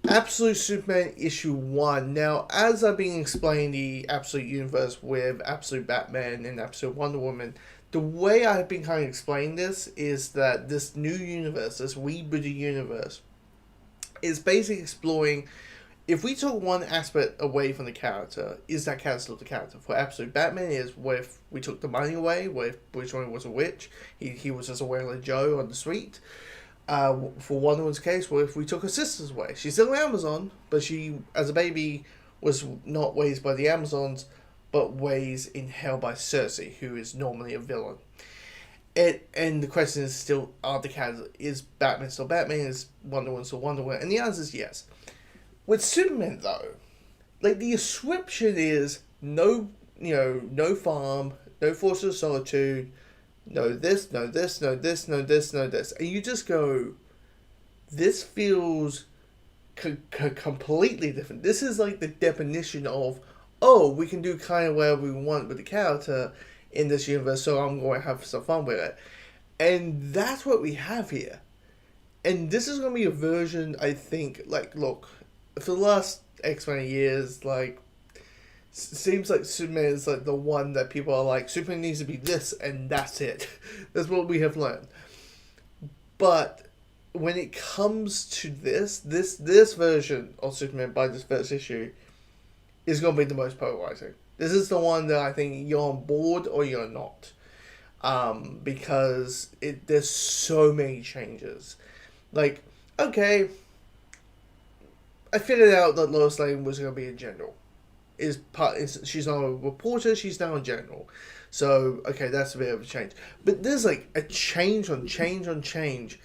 Absolute Superman issue 1. Now, as I've been explaining the Absolute Universe with Absolute Batman and Absolute Wonder Woman, the way I've been kind of explaining this is that this new universe, this rebooted universe, is basically exploring if we took one aspect away from the character, is that character still the character? For Absolute Batman, is what if we took the money away, what if Bruce Wayne was a witch, he was just a regular Joe on the street. For Wonder Woman's case, what if we took her sisters away? She's still an Amazon, but she, as a baby, was not raised by the Amazons, but raised in hell by Cersei, who is normally a villain. And the question is still, are the characters, is Batman still Batman? Is Wonder Woman still Wonder Woman? And the answer is yes. With Superman, though, like the description is no, no farm, no force of solitude, no this, no this, no this, no this, no this, and you just go, this feels completely different. This is like the definition of, oh, we can do kind of whatever we want with the character in this universe, so I'm going to have some fun with it, and that's what we have here. And this is going to be a version, I think, like, look, for the last X many years, like, seems like Superman is like the one that people are like, Superman needs to be this and that's it. That's what we have learned. But when it comes to this version of Superman by this first issue is going to be the most polarizing. This is the one that I think you're on board or you're not. Because there's so many changes. Like, okay, I figured out that Lois Lane was going to be a general. She's not a reporter, she's now a general. So, okay, that's a bit of a change. But there's like a change on change on change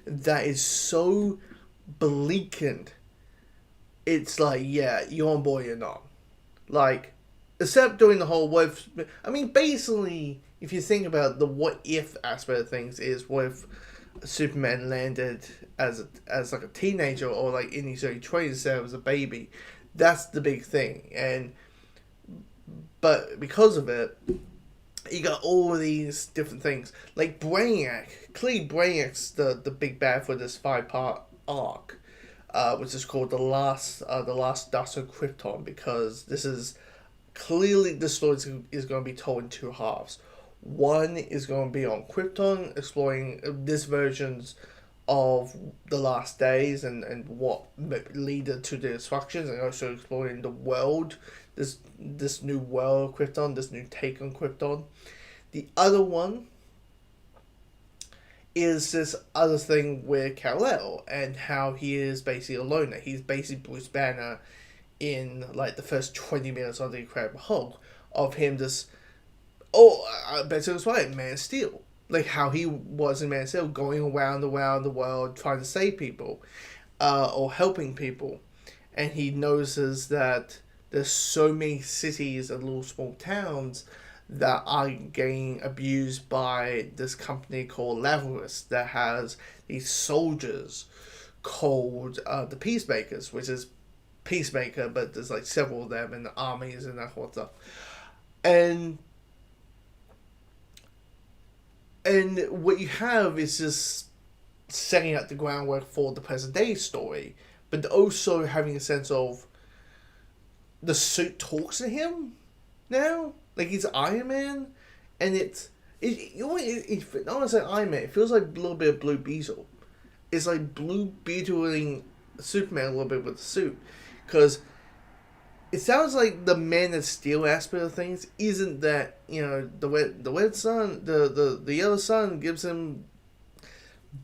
that is so blatant. It's like, yeah, you're on board, you're not. Like, except doing the whole what if, I mean, basically, if you think about the what if aspect of things, is what if Superman landed as like a teenager or like in his early 20s instead of as a baby. That's the big thing. But because of it, you got all of these different things. Like Brainiac. Clearly Brainiac's the big bad for this 5-part arc. Which is called the last Dust of Krypton, because this is clearly the story is going to be told in two halves. One is going to be on Krypton, exploring this version's of the last days and what led to the destructions, and also exploring the world, this new world of Krypton, this new take on Krypton. The other one is this other thing with Kal-El and how he is basically a loner. He's basically Bruce Banner in like the first 20 minutes of the Incredible Hulk, of him just, I bet it was right, Man of Steel. Like how he was in Man of Steel, going around the world trying to save people, or helping people. And he notices that there's so many cities and little small towns that are getting abused by this company called Lazarus that has these soldiers called the Peacemakers, which is Peacemaker, but there's like several of them in the armies and that whole stuff. And what you have is just setting up the groundwork for the present day story, but also having a sense of the suit talks to him now. Like he's Iron Man, and I don't want to say Iron Man. It feels like a little bit of Blue Beetle. It's like Blue Beetling Superman a little bit with the suit, because it sounds like the Man of Steel aspect of things isn't that, the red sun, the yellow sun gives him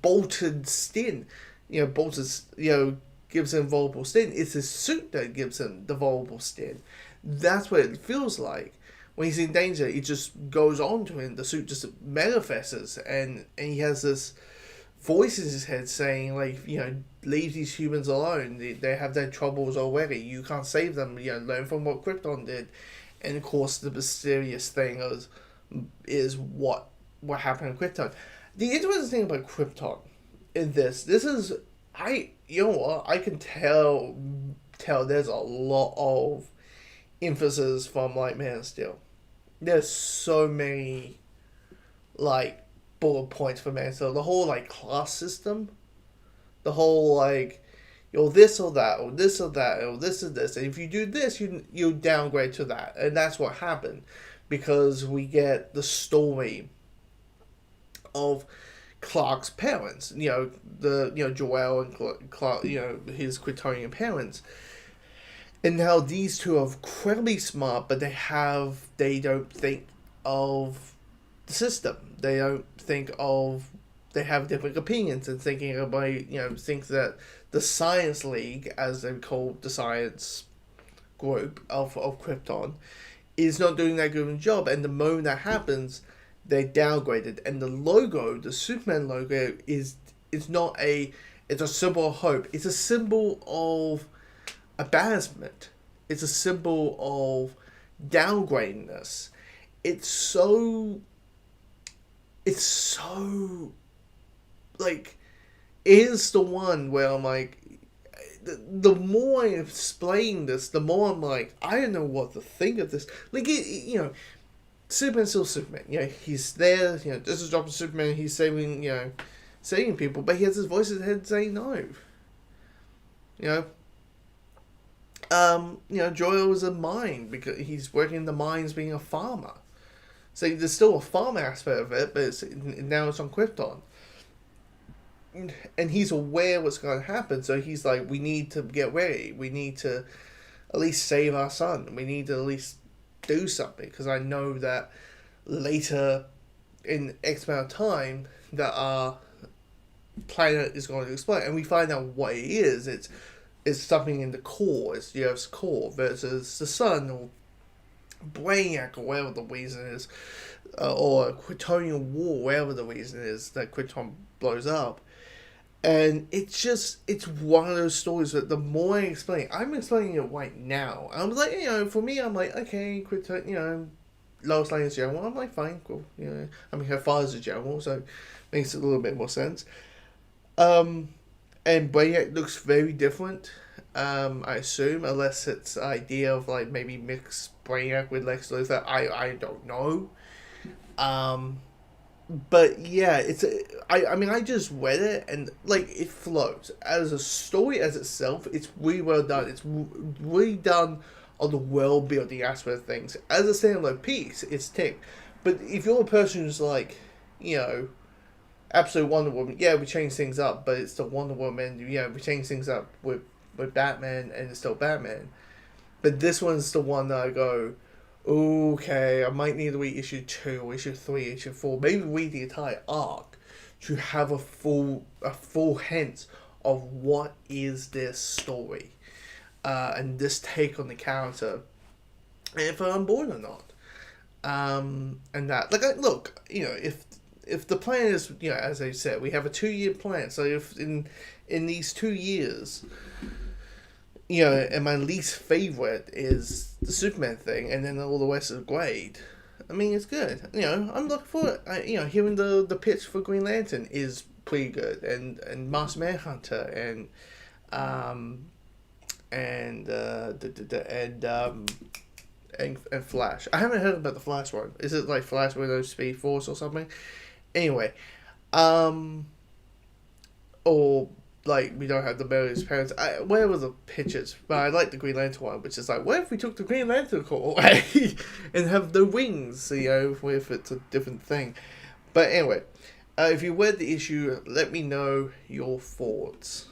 bolted skin, gives him vulnerable skin. It's his suit that gives him the vulnerable skin. That's what it feels like. When he's in danger, it just goes on to him. The suit just manifests, and he has this voice in his head saying, like, leave these humans alone. They have their troubles already. You can't save them. Learn from what Krypton did. And of course, the mysterious thing is what happened in Krypton. The interesting thing about Krypton is this is, I can tell there's a lot of emphasis from like Man of Steel. There's so many like bullet points for Man of Steel. The whole like class system, the whole like you're this or that, or this or that, or this or this. And if you do this, you downgrade to that. And that's what happened. Because we get the story of Clark's parents, Joel and Clark, his Kryptonian parents, and how these two are incredibly smart, but they don't think of the system. They don't think of, they have different opinions, and thinking about, think that the Science League, as they call the science group of Krypton, is not doing that good of a job. And the moment that happens, they downgraded. And the logo, the Superman logo, it's a symbol of hope. It's a symbol of abasement. It's a symbol of downgradedness. It's so like, it is the one where I'm like, the more I explain this, the more I'm like, I don't know what to think of this. Like, Superman's still Superman. He's there. This is Dr. Superman. He's saving people, but he has his voice in his head saying no. Joel is a mine because he's working in the mines being a farmer. So there's still a farm aspect of it, but now it's on Krypton. And he's aware what's going to happen, so he's like, we need to get ready. We need to at least save our son. We need to at least do something, because I know that later in X amount of time that our planet is going to explode, and we find out what it is. It's something in the core. It's the Earth's core versus the sun, or Brainiac, or whatever the reason is, or Kryptonian War, whatever the reason is that Krypton blows up. And it's one of those stories that the more I explain, I'm explaining it right now. I'm like, for me, I'm like, okay, Krypton, Lois Lane is general. I'm like, fine, cool. I mean, her father's a general, so it makes a little bit more sense. And Brainiac looks very different, I assume, unless it's idea of like maybe mix Brainiac with Lex Luthor. I don't know. But yeah, I just read it, and like, it flows as a story as itself. It's really well done. It's really done on the world building aspect of things. As a standalone piece, it's tick. But if you're a person who's like, absolute Wonder Woman, yeah, we change things up, but it's still Wonder Woman. We change things up with Batman, and it's still Batman. But this one's the one that I go, okay, I might need to read issue 2, or issue 3, issue 4, maybe read the entire arc to have a full hint of what is this story, and this take on the character, and if I'm on board or not. And that, like, look, if the plan is, as I said, we have a 2-year plan, so if in these 2 years, and my least favorite is the Superman thing, and then all the rest is great, I mean, it's good. I'm looking for it. Hearing the pitch for Green Lantern is pretty good, and Masked Manhunter, and Flash. I haven't heard about the Flash one. Is it like Flash with Speed Force or something? Anyway, or like, we don't have the Mary's parents. Where were the pitches? But I like the Green Lantern one, which is like, what if we took the Green Lantern core away and have the wings, if it's a different thing. But anyway, if you read the issue, let me know your thoughts.